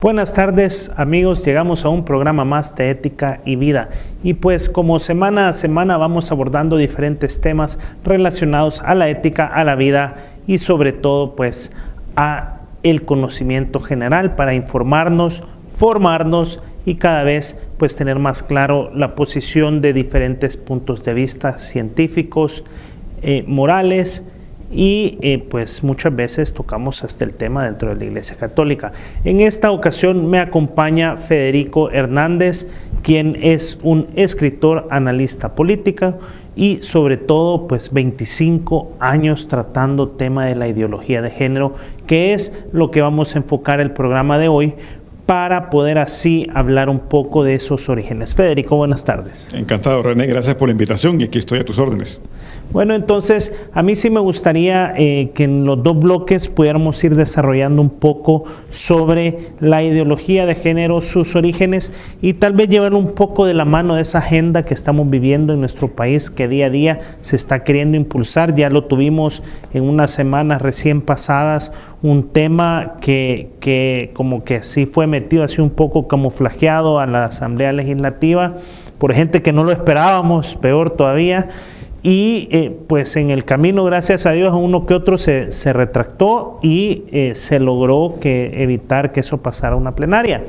Buenas tardes amigos, llegamos a un programa más de ética y vida y pues como semana a semana vamos abordando diferentes temas relacionados a la ética, a la vida y sobre todo pues a el conocimiento general para informarnos, formarnos y cada vez pues tener más claro la posición de diferentes puntos de vista científicos, morales y pues muchas veces tocamos hasta el tema dentro de la Iglesia Católica. En esta ocasión me acompaña Federico Hernández, quien es un escritor, analista político y sobre todo pues 25 años tratando tema de la ideología de género, que es lo que vamos a enfocar el programa de hoy para poder así hablar un poco de esos orígenes. Federico, buenas tardes. Encantado, René, gracias por la invitación y aquí estoy a tus órdenes. Bueno, entonces a mí sí me gustaría que en los dos bloques pudiéramos ir desarrollando un poco sobre la ideología de género, sus orígenes y tal vez llevar un poco de la mano de esa agenda que estamos viviendo en nuestro país, que día a día se está queriendo impulsar. Ya lo tuvimos en unas semanas recién pasadas, un tema que como que sí fue metido así un poco camuflajeado a la Asamblea Legislativa por gente que no lo esperábamos, peor todavía. Y pues en el camino, gracias a Dios, a uno que otro se retractó y se logró evitar que eso pasara a una plenaria.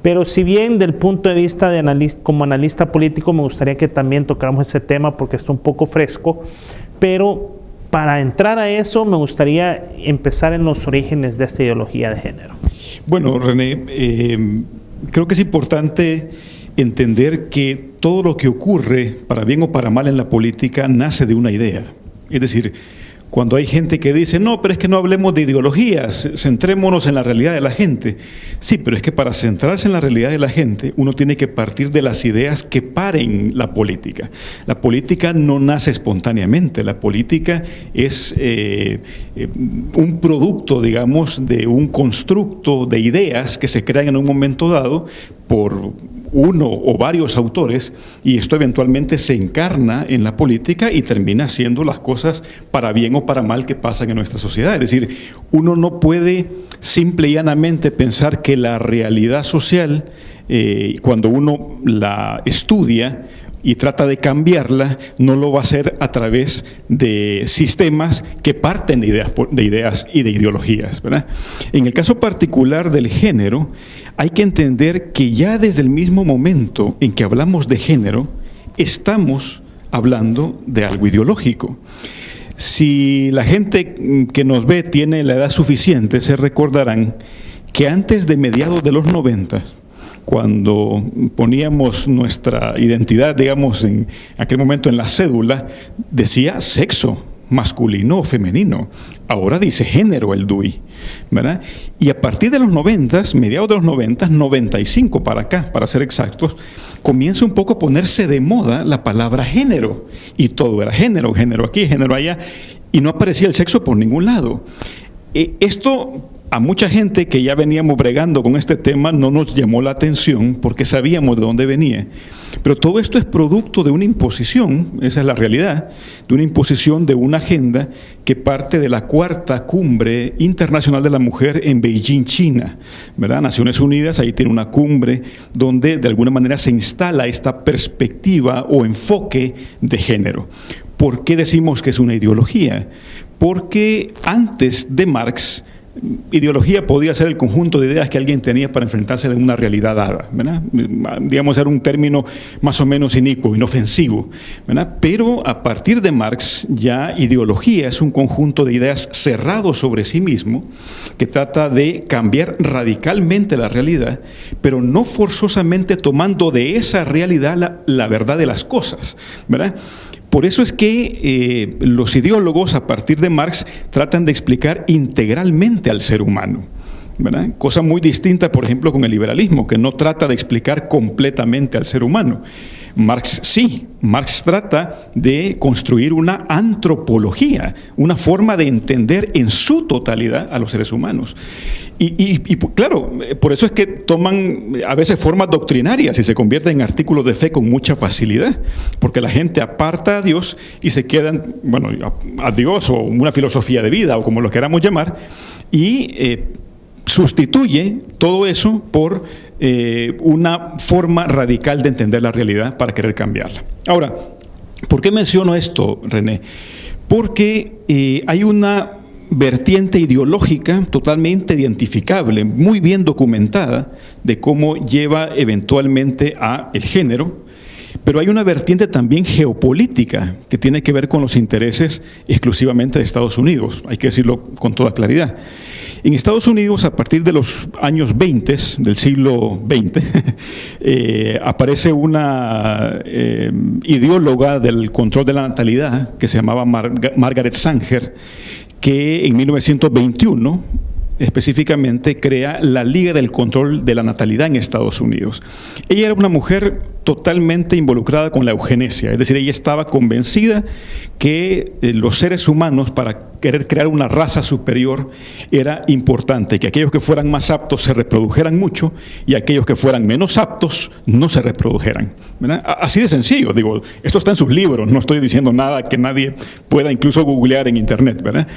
Pero si bien del punto de vista de como analista político me gustaría que también tocáramos ese tema porque está un poco fresco, pero para entrar a eso me gustaría empezar en los orígenes de esta ideología de género. Bueno, René, creo que es importante entender que todo lo que ocurre, para bien o para mal en la política, nace de una idea. Es decir, cuando hay gente que dice, no, pero es que no hablemos de ideologías, centrémonos en la realidad de la gente. Sí, pero es que para centrarse en la realidad de la gente, uno tiene que partir de las ideas que paren la política. La política no nace espontáneamente, la política es un producto, digamos, de un constructo de ideas que se crean en un momento dado por uno o varios autores, y esto eventualmente se encarna en la política y termina haciendo las cosas para bien o para mal que pasan en nuestra sociedad. Es decir, uno no puede simple y llanamente pensar que la realidad social, cuando uno la estudia y trata de cambiarla, no lo va a hacer a través de sistemas que parten de ideas y de ideologías, ¿verdad? En el caso particular del género, hay que entender que ya desde el mismo momento en que hablamos de género, estamos hablando de algo ideológico. Si la gente que nos ve tiene la edad suficiente, se recordarán que antes de mediados de los 90, cuando poníamos nuestra identidad, digamos, en aquel momento en la cédula, decía sexo, masculino o femenino. Ahora dice género el DUI, ¿verdad? Y a partir de los 90, mediados de los 90, 95 para acá, para ser exactos, comienza un poco a ponerse de moda la palabra género. Y todo era género, género aquí, género allá, y no aparecía el sexo por ningún lado. Esto a mucha gente que ya veníamos bregando con este tema no nos llamó la atención porque sabíamos de dónde venía. Pero todo esto es producto de una imposición, esa es la realidad, de una imposición de una agenda que parte de la 4ª Cumbre Internacional de la Mujer en Beijing, China, ¿verdad? Naciones Unidas, ahí tiene una cumbre donde de alguna manera se instala esta perspectiva o enfoque de género. ¿Por qué decimos que es una ideología? Porque antes de Marx, ideología podía ser el conjunto de ideas que alguien tenía para enfrentarse a una realidad dada, ¿verdad? Digamos, era un término más o menos inicuo, inofensivo, ¿verdad? Pero a partir de Marx, ya ideología es un conjunto de ideas cerrado sobre sí mismo, que trata de cambiar radicalmente la realidad, pero no forzosamente tomando de esa realidad la verdad de las cosas, ¿verdad? Por eso es que los ideólogos a partir de Marx tratan de explicar integralmente al ser humano, ¿verdad? Cosa muy distinta, por ejemplo, con el liberalismo, que no trata de explicar completamente al ser humano. Marx sí, Marx trata de construir una antropología, una forma de entender en su totalidad a los seres humanos. Y claro, por eso es que toman a veces formas doctrinarias y se convierten en artículos de fe con mucha facilidad, porque la gente aparta a Dios y se quedan, bueno, a Dios o una filosofía de vida o como lo queramos llamar, y sustituye todo eso por una forma radical de entender la realidad para querer cambiarla. Ahora, ¿por qué menciono esto, René? Porque hay una vertiente ideológica totalmente identificable, muy bien documentada, de cómo lleva eventualmente a el género, pero hay una vertiente también geopolítica que tiene que ver con los intereses exclusivamente de Estados Unidos, hay que decirlo con toda claridad. En Estados Unidos, a partir de los años 20 del siglo XX, aparece una ideóloga del control de la natalidad que se llamaba Margaret Sanger, que en 1921 específicamente crea la Liga del Control de la Natalidad en Estados Unidos. Ella era una mujer totalmente involucrada con la eugenesia, es decir, ella estaba convencida que los seres humanos, para querer crear una raza superior, era importante que aquellos que fueran más aptos se reprodujeran mucho y aquellos que fueran menos aptos no se reprodujeran, ¿verdad? Así de sencillo, digo, esto está en sus libros, no estoy diciendo nada que nadie pueda incluso googlear en internet, ¿verdad?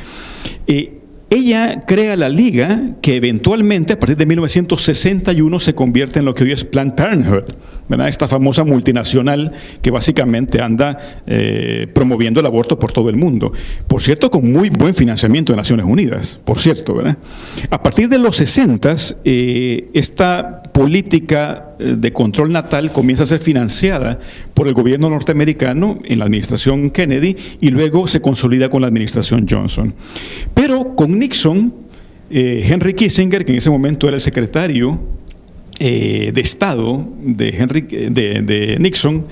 Ella crea la liga que eventualmente, a partir de 1961, se convierte en lo que hoy es Planned Parenthood, ¿verdad? Esta famosa multinacional que básicamente anda promoviendo el aborto por todo el mundo. Por cierto, con muy buen financiamiento de Naciones Unidas, por cierto, ¿verdad? A partir de los 60s, esta política de control natal comienza a ser financiada por el gobierno norteamericano en la administración Kennedy y luego se consolida con la administración Johnson. Pero con Nixon, Henry Kissinger, que en ese momento era el secretario de Estado de Nixon,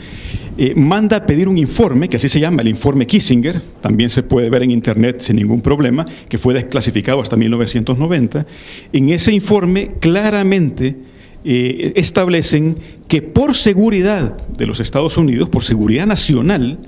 manda a pedir un informe, que así se llama, el informe Kissinger, también se puede ver en internet sin ningún problema, que fue desclasificado hasta 1990. En ese informe claramente establecen que por seguridad de los Estados Unidos, por seguridad nacional,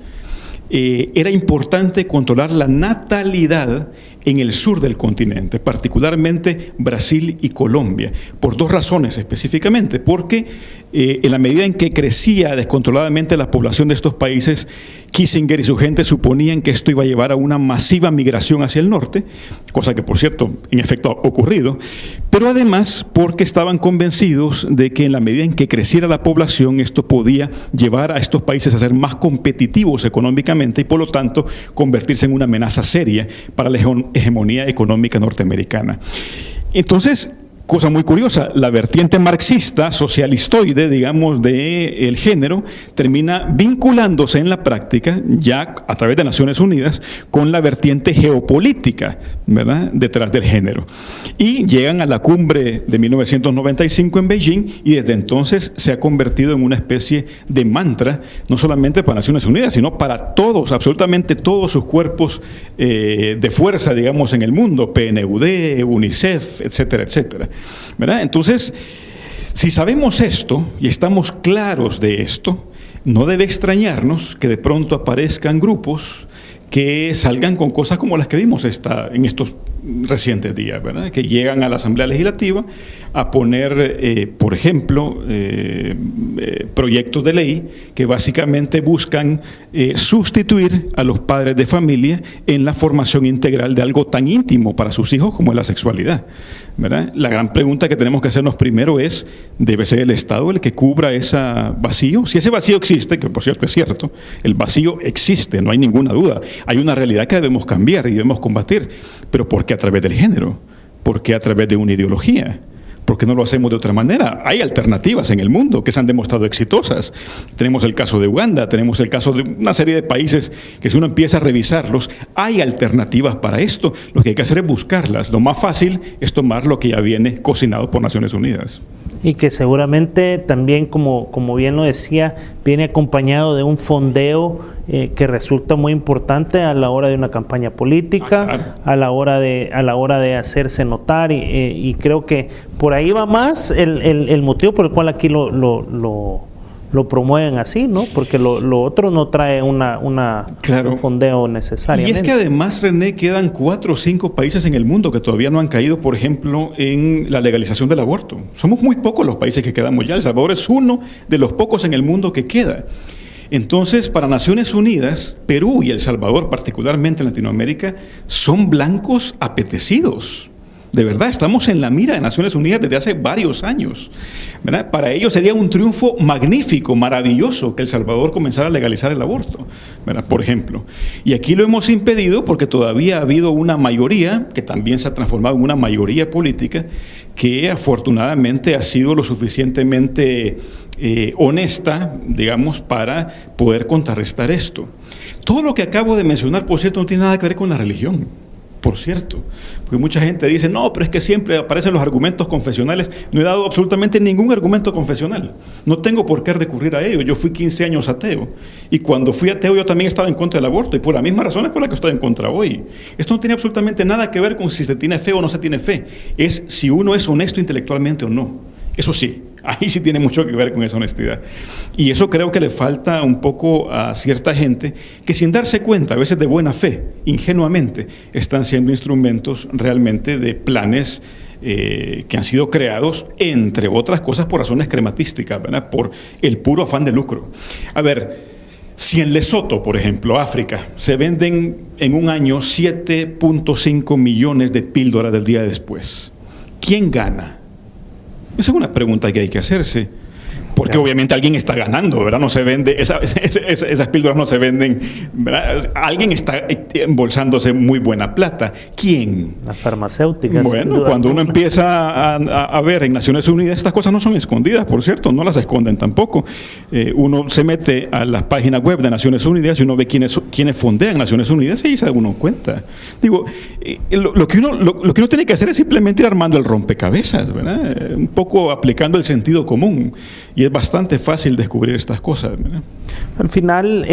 era importante controlar la natalidad en el sur del continente, particularmente Brasil y Colombia, por dos razones específicamente, porque en la medida en que crecía descontroladamente la población de estos países, Kissinger y su gente suponían que esto iba a llevar a una masiva migración hacia el norte, cosa que por cierto en efecto ha ocurrido, pero además porque estaban convencidos de que en la medida en que creciera la población esto podía llevar a estos países a ser más competitivos económicamente y por lo tanto convertirse en una amenaza seria para la hegemonía económica norteamericana. Entonces, cosa muy curiosa, la vertiente marxista, socialistoide, digamos, del género, termina vinculándose en la práctica, ya a través de Naciones Unidas, con la vertiente geopolítica, ¿verdad?, detrás del género. Y llegan a la cumbre de 1995 en Beijing y desde entonces se ha convertido en una especie de mantra, no solamente para Naciones Unidas, sino para todos, absolutamente todos sus cuerpos de fuerza, digamos, en el mundo, PNUD, UNICEF, etcétera, etcétera. ¿Verdad? Entonces, si sabemos esto y estamos claros de esto, no debe extrañarnos que de pronto aparezcan grupos que salgan con cosas como las que vimos en estos recientes días, ¿verdad? Que llegan a la Asamblea Legislativa a poner, por ejemplo, proyectos de ley que básicamente buscan sustituir a los padres de familia en la formación integral de algo tan íntimo para sus hijos como es la sexualidad, ¿verdad? La gran pregunta que tenemos que hacernos primero es, ¿debe ser el Estado el que cubra ese vacío? Si ese vacío existe, que por cierto es cierto, el vacío existe, no hay ninguna duda. Hay una realidad que debemos cambiar y debemos combatir, pero ¿por qué a través del género? ¿Por qué a través de una ideología? ¿Por qué no lo hacemos de otra manera? Hay alternativas en el mundo que se han demostrado exitosas. Tenemos el caso de Uganda, tenemos el caso de una serie de países que si uno empieza a revisarlos, hay alternativas para esto. Lo que hay que hacer es buscarlas. Lo más fácil es tomar lo que ya viene cocinado por Naciones Unidas. Y que seguramente también, como bien lo decía, viene acompañado de un fondeo que resulta muy importante a la hora de una campaña política, claro, a la hora de hacerse notar y creo que por ahí va más el motivo por el cual aquí lo promueven así, ¿no? Porque lo otro no trae claro, un fondeo necesariamente. Y es que además, René, quedan 4 o 5 países en el mundo que todavía no han caído, por ejemplo, en la legalización del aborto. Somos muy pocos los países que quedamos ya. El Salvador es uno de los pocos en el mundo que queda. Entonces, para Naciones Unidas, Perú y El Salvador, particularmente en Latinoamérica, son blancos apetecidos, De verdad, estamos en la mira de Naciones Unidas desde hace varios años, ¿verdad? Para ellos sería un triunfo magnífico, maravilloso, que El Salvador comenzara a legalizar el aborto, ¿verdad? Por ejemplo. Y aquí lo hemos impedido porque todavía ha habido una mayoría, que también se ha transformado en una mayoría política, que afortunadamente ha sido lo suficientemente honesta, digamos, para poder contrarrestar esto. Todo lo que acabo de mencionar, por cierto, no tiene nada que ver con la religión. Por cierto, porque mucha gente dice, no, pero es que siempre aparecen los argumentos confesionales. No he dado absolutamente ningún argumento confesional. No tengo por qué recurrir a ello. Yo fui 15 años ateo. Y cuando fui ateo yo también estaba en contra del aborto. Y por las mismas razones por las que estoy en contra hoy. Esto no tiene absolutamente nada que ver con si se tiene fe o no se tiene fe. Es si uno es honesto intelectualmente o no. Eso sí, ahí sí tiene mucho que ver con esa honestidad. Y eso creo que le falta un poco a cierta gente que sin darse cuenta, a veces de buena fe, ingenuamente, están siendo instrumentos realmente de planes que han sido creados, entre otras cosas, por razones crematísticas, ¿verdad? Por el puro afán de lucro. A ver, si en Lesoto, por ejemplo, África, se venden en un año 7.5 millones de píldoras del día después, ¿quién gana? Esa es una pregunta que hay que hacerse, porque obviamente alguien está ganando, ¿verdad? No se vende, esas píldoras no se venden, ¿verdad? Alguien está embolsándose muy buena plata. ¿Quién? Las farmacéuticas. Bueno, cuando uno empieza a ver en Naciones Unidas, estas cosas no son escondidas, por cierto, no las esconden tampoco. Uno se mete a las páginas web de Naciones Unidas y uno ve quiénes fondean Naciones Unidas y ahí se da uno cuenta. Digo, lo que uno tiene que hacer es simplemente ir armando el rompecabezas, ¿verdad? Un poco aplicando el sentido común. Y es bastante fácil descubrir estas cosas, ¿verdad? Al final,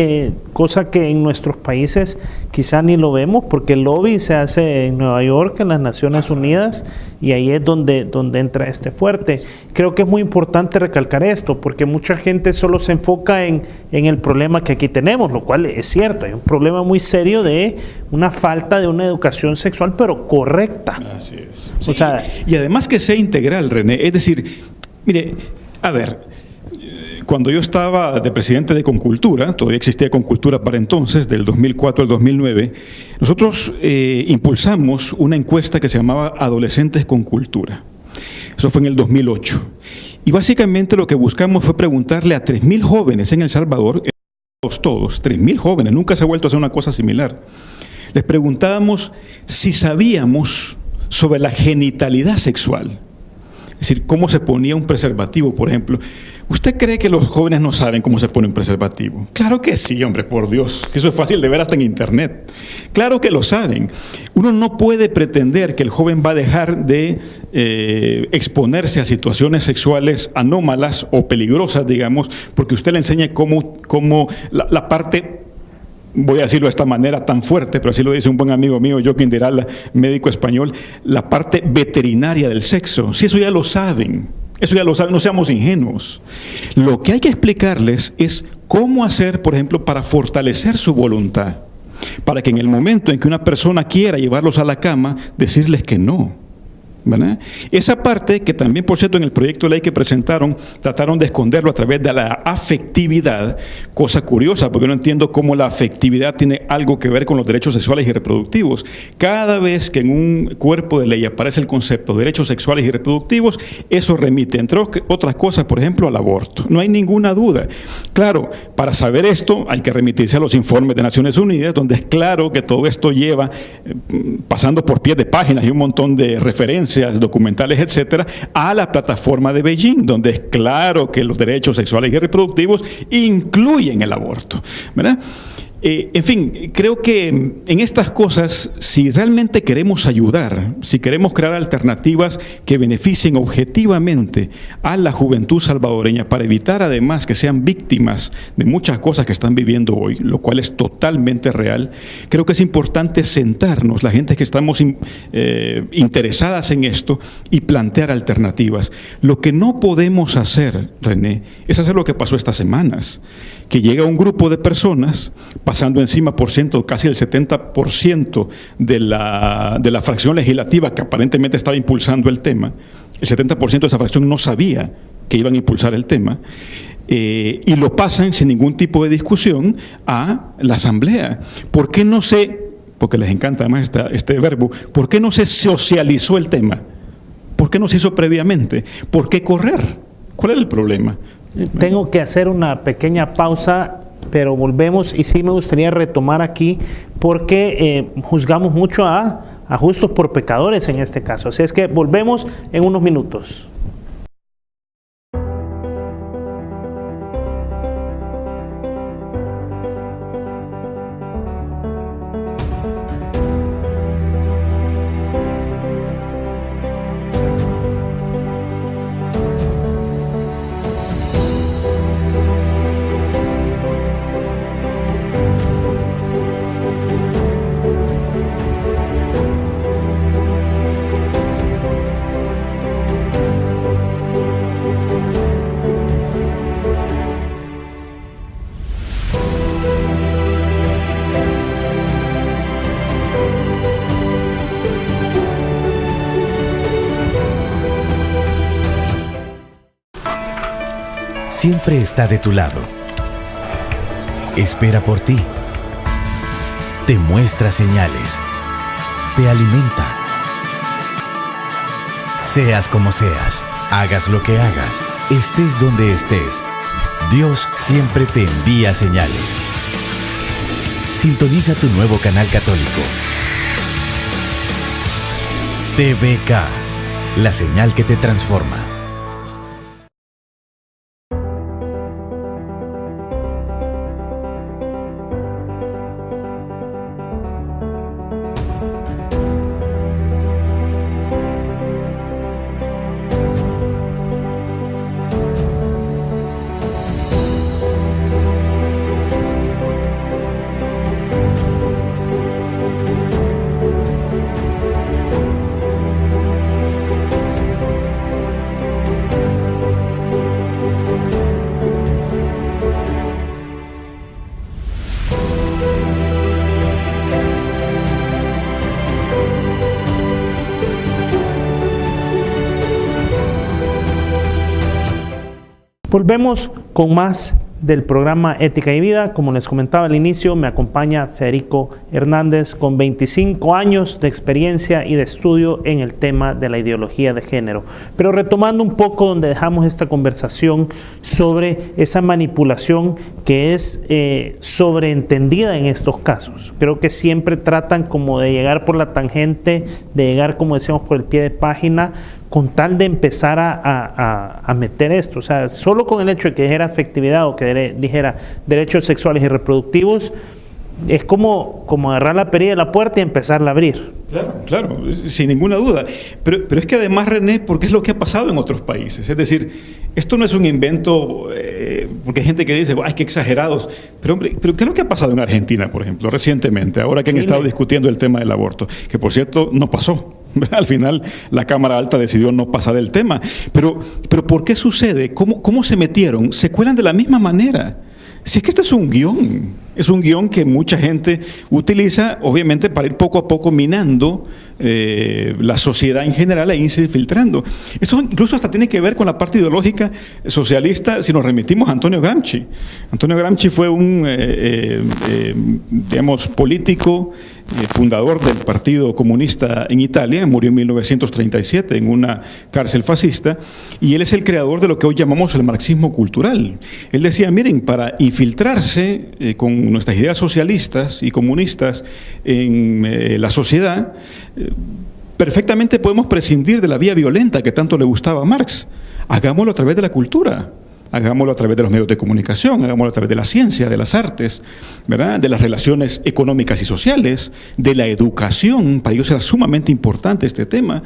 cosa que en nuestros países quizá ni lo vemos, porque el lobby se hace en Nueva York, en las Naciones Unidas, y ahí es donde entra este fuerte. Creo que es muy importante recalcar esto, porque mucha gente solo se enfoca en el problema que aquí tenemos, lo cual es cierto, hay un problema muy serio de una falta de una educación sexual, pero correcta. Así es. Sí. O sea, y además que sea integral, René, es decir, mire, a ver, cuando yo estaba de presidente de Concultura, todavía existía Concultura para entonces, del 2004 al 2009, nosotros impulsamos una encuesta que se llamaba Adolescentes con Cultura. Eso fue en el 2008. Y básicamente lo que buscamos fue preguntarle a 3.000 jóvenes en El Salvador, todos, 3.000 jóvenes, nunca se ha vuelto a hacer una cosa similar. Les preguntábamos si sabíamos sobre la genitalidad sexual. Es decir, cómo se ponía un preservativo, por ejemplo. ¿Usted cree que los jóvenes no saben cómo se pone un preservativo? Claro que sí, hombre, por Dios. Eso es fácil de ver hasta en internet. Claro que lo saben. Uno no puede pretender que el joven va a dejar de exponerse a situaciones sexuales anómalas o peligrosas, digamos, porque usted le enseña cómo la parte... Voy a decirlo de esta manera tan fuerte, pero así lo dice un buen amigo mío, Joaquín Dirala, médico español, la parte veterinaria del sexo. Si eso ya lo saben, no seamos ingenuos. Lo que hay que explicarles es cómo hacer, por ejemplo, para fortalecer su voluntad, para que en el momento en que una persona quiera llevarlos a la cama, decirles que no. ¿Verdad? Esa parte que también, por cierto, en el proyecto de ley que presentaron, trataron de esconderlo a través de la afectividad, cosa curiosa, porque no entiendo cómo la afectividad tiene algo que ver con los derechos sexuales y reproductivos. Cada vez que en un cuerpo de ley aparece el concepto de derechos sexuales y reproductivos, eso remite, entre otras cosas, por ejemplo, al aborto. No hay ninguna duda. Claro, para saber esto hay que remitirse a los informes de Naciones Unidas, donde es claro que todo esto lleva, pasando por pies de páginas y un montón de referencias, documentales, etcétera, a la plataforma de Beijing, donde es claro que los derechos sexuales y reproductivos incluyen el aborto, ¿verdad? En fin, creo que en estas cosas, si realmente queremos ayudar, si queremos crear alternativas que beneficien objetivamente a la juventud salvadoreña para evitar además que sean víctimas de muchas cosas que están viviendo hoy, lo cual es totalmente real, creo que es importante sentarnos, la gente que estamos interesadas en esto, y plantear alternativas. Lo que no podemos hacer, René, es hacer lo que pasó estas semanas, que llega un grupo de personas pasando encima casi el 70% de la fracción legislativa que aparentemente estaba impulsando el tema. El 70% de esa fracción no sabía que iban a impulsar el tema, y lo pasan sin ningún tipo de discusión a la Asamblea. ¿Por qué no se porque les encanta además este verbo, ¿por qué no se socializó el tema? ¿Por qué no se hizo previamente? ¿Por qué correr? ¿Cuál es el problema? Tengo que hacer una pequeña pausa, pero volvemos y sí me gustaría retomar aquí porque juzgamos mucho a justos por pecadores en este caso. Así es que volvemos en unos minutos. Siempre está de tu lado. Espera por ti. Te muestra señales. Te alimenta. Seas como seas, hagas lo que hagas, estés donde estés, Dios siempre te envía señales. Sintoniza tu nuevo canal católico. TVK, la señal que te transforma. Volvemos con más del programa Ética y Vida. Como les comentaba al inicio, me acompaña Federico Hernández con 25 años de experiencia y de estudio en el tema de la ideología de género. Pero retomando un poco donde dejamos esta conversación sobre esa manipulación que es sobreentendida en estos casos. Creo que siempre tratan como de llegar por la tangente, de llegar, como decíamos, por el pie de página, con tal de empezar a meter esto. O sea, solo con el hecho de que dijera afectividad o que dijera derechos sexuales y reproductivos, es como agarrar la perilla de la puerta y empezarla a abrir. Claro, sin ninguna duda. Pero es que además, René, porque es lo que ha pasado en otros países. Es decir, esto no es un invento, porque hay gente que dice, ¡ay, qué exagerados! Pero hombre, ¿qué es lo que ha pasado en Argentina, por ejemplo, recientemente, ahora que han estado discutiendo el tema del aborto? Que, por cierto, no pasó. Al final, la Cámara Alta decidió no pasar el tema. Pero ¿por qué sucede? ¿Cómo se metieron? Se cuelan de la misma manera. Si es que este es un guión que mucha gente utiliza, obviamente, para ir poco a poco minando la sociedad en general e irse filtrando. Esto incluso hasta tiene que ver con la parte ideológica socialista, si nos remitimos a Antonio Gramsci. Antonio Gramsci fue un, político, fundador del Partido Comunista en Italia, murió en 1937 en una cárcel fascista, y él es el creador de lo que hoy llamamos el marxismo cultural. Él decía, miren, para infiltrarse con nuestras ideas socialistas y comunistas en la sociedad, perfectamente podemos prescindir de la vía violenta que tanto le gustaba a Marx. Hagámoslo a través de la cultura. Hagámoslo a través de los medios de comunicación, hagámoslo a través de la ciencia, de las artes, ¿verdad? De las relaciones económicas y sociales, de la educación. Para ellos era sumamente importante este tema,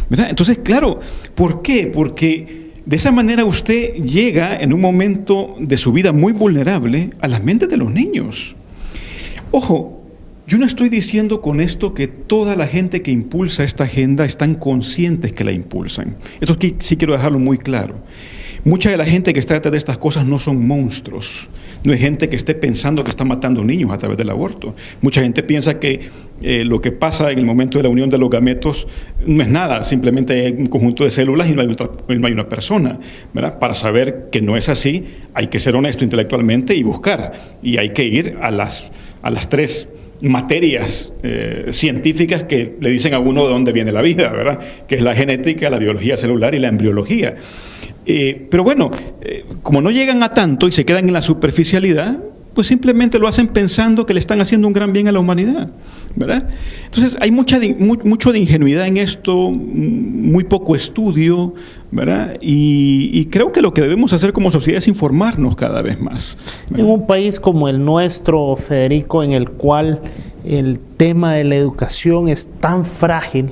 ¿verdad? Entonces, claro, ¿por qué? Porque de esa manera usted llega en un momento de su vida muy vulnerable a las mentes de los niños. Ojo, yo no estoy diciendo con esto que toda la gente que impulsa esta agenda están conscientes que la impulsan. Esto sí quiero dejarlo muy claro. Mucha de la gente que está detrás de estas cosas no son monstruos. No es gente que esté pensando que está matando niños a través del aborto. Mucha gente piensa que lo que pasa en el momento de la unión de los gametos no es nada, simplemente hay un conjunto de células y no hay una persona, ¿verdad? Para saber que no es así, hay que ser honesto intelectualmente y buscar. Y hay que ir a las tres materias científicas que le dicen a uno de dónde viene la vida, ¿verdad? Que es la genética, la biología celular y la embriología. Pero bueno, como no llegan a tanto y se quedan en la superficialidad, pues simplemente lo hacen pensando que le están haciendo un gran bien a la humanidad, ¿verdad? Entonces hay mucho de ingenuidad en esto, muy poco estudio, ¿verdad? Y creo que lo que debemos hacer como sociedad es informarnos cada vez más, ¿verdad? En un país como el nuestro, Federico, en el cual el tema de la educación es tan frágil,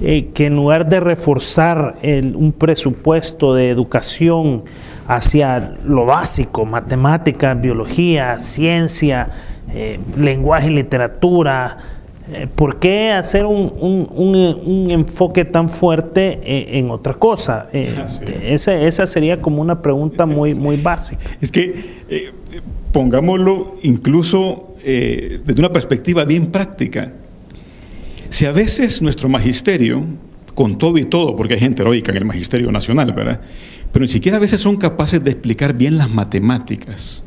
que en lugar de reforzar un presupuesto de educación hacia lo básico, matemáticas, biología, ciencia, lenguaje y literatura, ¿por qué hacer un enfoque tan fuerte en otra cosa? Esa sería como una pregunta muy básica. Es que pongámoslo incluso desde una perspectiva bien práctica. Si a veces nuestro magisterio, con todo y todo, porque hay gente heroica en el magisterio nacional, ¿verdad?, pero ni siquiera a veces son capaces de explicar bien las matemáticas.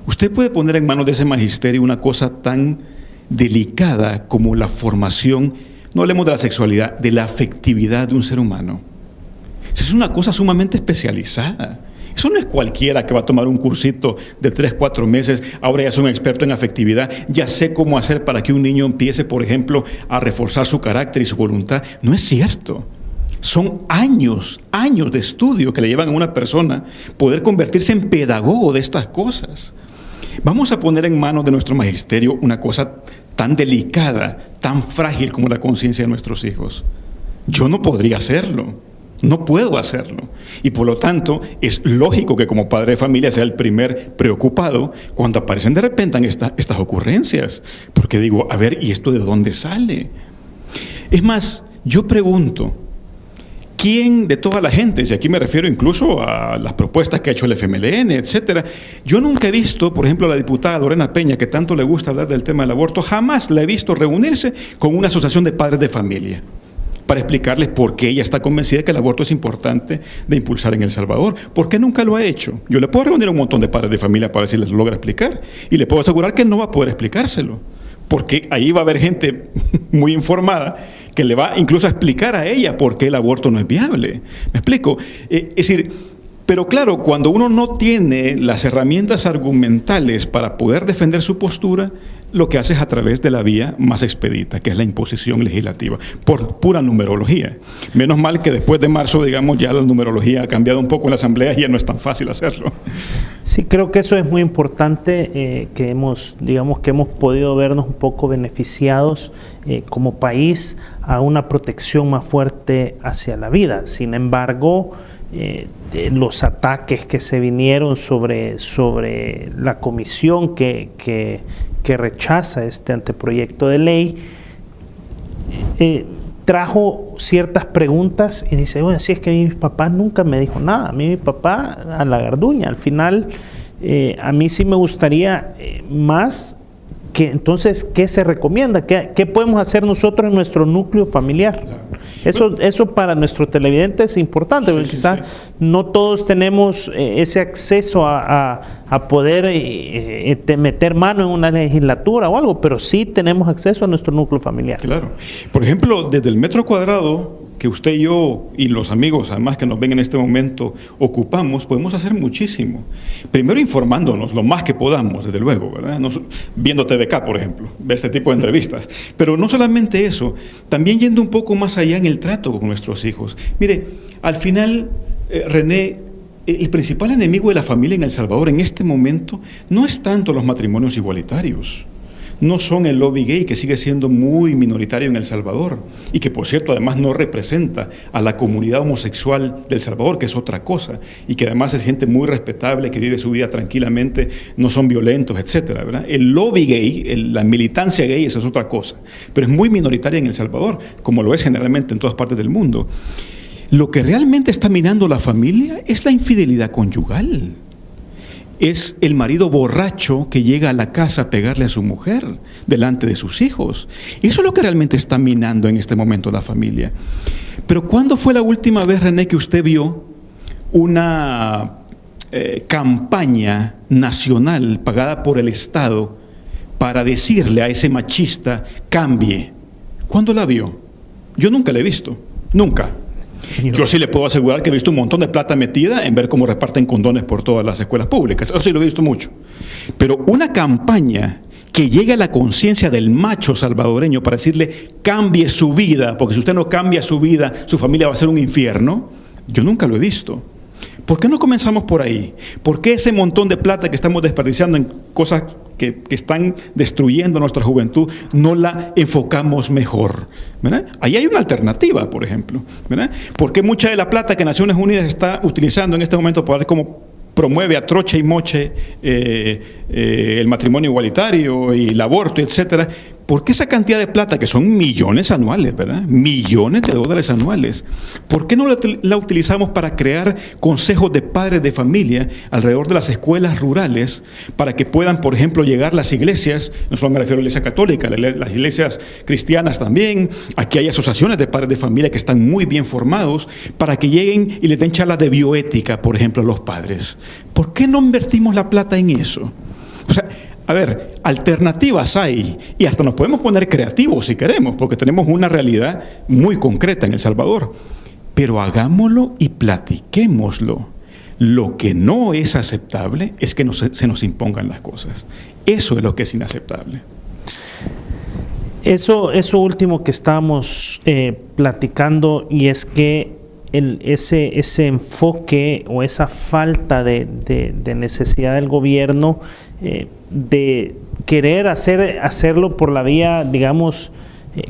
Usted puede poner en manos de ese magisterio una cosa tan delicada como la formación, no hablemos de la sexualidad, de la afectividad de un ser humano. Es una cosa sumamente especializada. Eso no es cualquiera que va a tomar un cursito de 3, 4 meses, ahora ya soy un experto en afectividad, ya sé cómo hacer para que un niño empiece, por ejemplo, a reforzar su carácter y su voluntad. No es cierto. Son años de estudio que le llevan a una persona poder convertirse en pedagogo de estas cosas. Vamos a poner en manos de nuestro magisterio una cosa tan delicada, tan frágil como la conciencia de nuestros hijos. Yo no podría hacerlo, no puedo hacerlo. Y por lo tanto, es lógico que como padre de familia sea el primer preocupado cuando aparecen de repente estas ocurrencias. Porque digo, a ver, ¿y esto de dónde sale? Es más, yo pregunto, ¿quién de toda la gente, y aquí me refiero incluso a las propuestas que ha hecho el FMLN, etcétera? Yo nunca he visto, por ejemplo, a la diputada Lorena Peña, que tanto le gusta hablar del tema del aborto, jamás la he visto reunirse con una asociación de padres de familia para explicarles por qué ella está convencida de que el aborto es importante de impulsar en El Salvador. ¿Por qué nunca lo ha hecho? Yo le puedo reunir a un montón de padres de familia para ver si les logra explicar, y le puedo asegurar que no va a poder explicárselo, porque ahí va a haber gente muy informada que le va incluso a explicar a ella por qué el aborto no es viable. ¿Me explico? Es decir, pero claro, cuando uno no tiene las herramientas argumentales para poder defender su postura, lo que hace es a través de la vía más expedita, que es la imposición legislativa, por pura numerología. Menos mal que después de marzo, digamos, ya la numerología ha cambiado un poco en la Asamblea y ya no es tan fácil hacerlo. Sí, creo que eso es muy importante, que hemos podido vernos un poco beneficiados como país a una protección más fuerte hacia la vida. Sin embargo, los ataques que se vinieron sobre la comisión que rechaza este anteproyecto de ley, trajo ciertas preguntas y dice, bueno, si es que mi papá nunca me dijo nada, a mí mi papá a la garduña. Al final, a mí sí me gustaría más que entonces, ¿qué se recomienda? ¿Qué podemos hacer nosotros en nuestro núcleo familiar? Claro. Eso para nuestro televidente es importante, porque quizás no todos tenemos ese acceso a poder meter mano en una legislatura o algo, pero sí tenemos acceso a nuestro núcleo familiar. Claro. Por ejemplo, desde el metro cuadrado que usted y yo y los amigos, además que nos ven en este momento, ocupamos, podemos hacer muchísimo. Primero informándonos lo más que podamos, desde luego, ¿verdad? Viendo TVK, por ejemplo, ver este tipo de entrevistas. Pero no solamente eso, también yendo un poco más allá en el trato con nuestros hijos. Mire, al final, René, el principal enemigo de la familia en El Salvador en este momento no es tanto los matrimonios igualitarios. No son el lobby gay, que sigue siendo muy minoritario en El Salvador y que, por cierto, además no representa a la comunidad homosexual del Salvador, que es otra cosa, y que además es gente muy respetable, que vive su vida tranquilamente, no son violentos, etcétera, ¿verdad? El lobby gay, la militancia gay, esa es otra cosa, pero es muy minoritaria en El Salvador, como lo es generalmente en todas partes del mundo. Lo que realmente está minando la familia es la infidelidad conyugal. Es el marido borracho que llega a la casa a pegarle a su mujer delante de sus hijos. Eso es lo que realmente está minando en este momento la familia. Pero ¿cuándo fue la última vez, René, que usted vio una campaña nacional pagada por el Estado para decirle a ese machista, cambie? ¿Cuándo la vio? Yo nunca la he visto, nunca. Yo sí le puedo asegurar que he visto un montón de plata metida en ver cómo reparten condones por todas las escuelas públicas. Eso sí lo he visto mucho. Pero una campaña que llegue a la conciencia del macho salvadoreño para decirle, cambie su vida, porque si usted no cambia su vida, su familia va a ser un infierno, yo nunca lo he visto. ¿Por qué no comenzamos por ahí? ¿Por qué ese montón de plata que estamos desperdiciando en cosas que están destruyendo nuestra juventud no la enfocamos mejor? ¿Verdad? Ahí hay una alternativa, por ejemplo. ¿Verdad? ¿Por qué mucha de la plata que Naciones Unidas está utilizando en este momento para ver cómo promueve a troche y moche el matrimonio igualitario y el aborto, etcétera? ¿Por qué esa cantidad de plata, que son millones anuales, ¿verdad? Millones de dólares anuales? ¿Por qué no la utilizamos para crear consejos de padres de familia alrededor de las escuelas rurales para que puedan, por ejemplo, llegar las iglesias? No solo me refiero a la iglesia católica, las iglesias cristianas también. Aquí hay asociaciones de padres de familia que están muy bien formados para que lleguen y les den charlas de bioética, por ejemplo, a los padres. ¿Por qué no invertimos la plata en eso? O sea, a ver, alternativas hay y hasta nos podemos poner creativos si queremos, porque tenemos una realidad muy concreta en El Salvador. Pero hagámoslo y platiquémoslo. Lo que no es aceptable es que se nos impongan las cosas. Eso es lo que es inaceptable. Eso último que estábamos platicando, y es que ese enfoque o esa falta de necesidad del gobierno de querer hacerlo por la vía, digamos,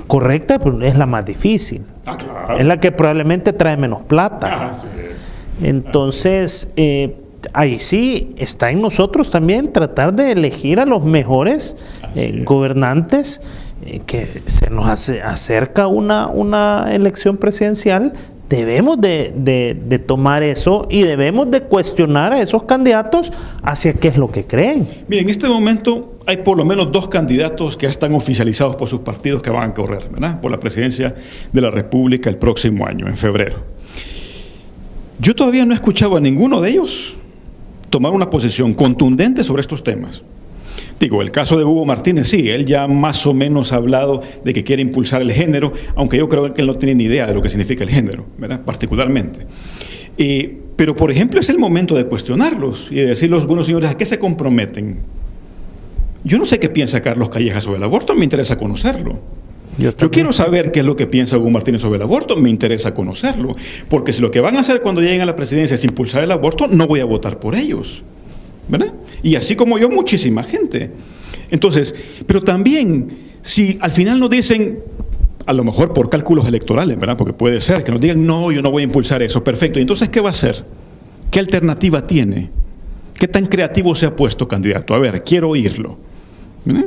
correcta, pues es la más difícil. Claro. Es la que probablemente trae menos plata. Así es. Entonces, ahí sí está en nosotros también tratar de elegir a los mejores gobernantes, que se nos acerca una elección presidencial. Debemos de tomar eso y debemos de cuestionar a esos candidatos hacia qué es lo que creen. Mire, en este momento hay por lo menos 2 candidatos que ya están oficializados por sus partidos que van a correr, ¿verdad?, por la presidencia de la República el próximo año, en febrero. Yo todavía no he escuchado a ninguno de ellos tomar una posición contundente sobre estos temas. Digo, el caso de Hugo Martínez, sí, él ya más o menos ha hablado de que quiere impulsar el género, aunque yo creo que él no tiene ni idea de lo que significa el género, ¿verdad?, particularmente. Pero, por ejemplo, es el momento de cuestionarlos y de decirles, bueno, señores, ¿a qué se comprometen? Yo no sé qué piensa Carlos Calleja sobre el aborto, me interesa conocerlo. Yo quiero saber qué es lo que piensa Hugo Martínez sobre el aborto, me interesa conocerlo, porque si lo que van a hacer cuando lleguen a la presidencia es impulsar el aborto, no voy a votar por ellos, ¿verdad? Y así como yo, muchísima gente. Entonces, pero también, si al final nos dicen, a lo mejor por cálculos electorales, ¿verdad?, porque puede ser que nos digan, no, yo no voy a impulsar eso, perfecto. ¿Y entonces qué va a hacer? ¿Qué alternativa tiene? ¿Qué tan creativo se ha puesto, candidato? A ver, quiero oírlo. ¿Verdad?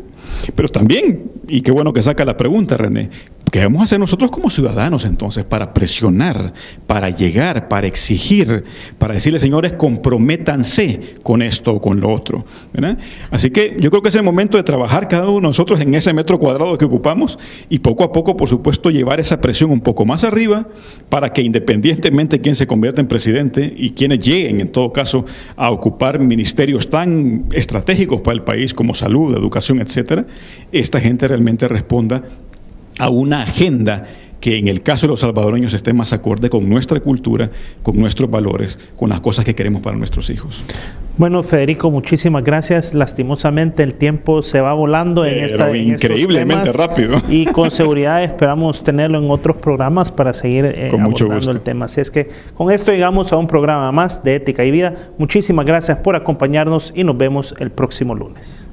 Pero también, y qué bueno que saca la pregunta, René, ¿qué vamos a hacer nosotros como ciudadanos entonces para presionar, para llegar, para exigir, para decirle, señores, comprométanse con esto o con lo otro, ¿verdad? Así que yo creo que es el momento de trabajar cada uno de nosotros en ese metro cuadrado que ocupamos y poco a poco, por supuesto, llevar esa presión un poco más arriba para que independientemente de quién se convierta en presidente y quienes lleguen, en todo caso, a ocupar ministerios tan estratégicos para el país como salud, educación, etcétera, esta gente realmente responda a una agenda que en el caso de los salvadoreños esté más acorde con nuestra cultura, con nuestros valores, con las cosas que queremos para nuestros hijos. Bueno, Federico, muchísimas gracias. Lastimosamente el tiempo se va volando en increíblemente rápido. Y con seguridad esperamos tenerlo en otros programas para seguir abordando el tema. Así es que con esto llegamos a un programa más de Ética y Vida. Muchísimas gracias por acompañarnos y nos vemos el próximo lunes.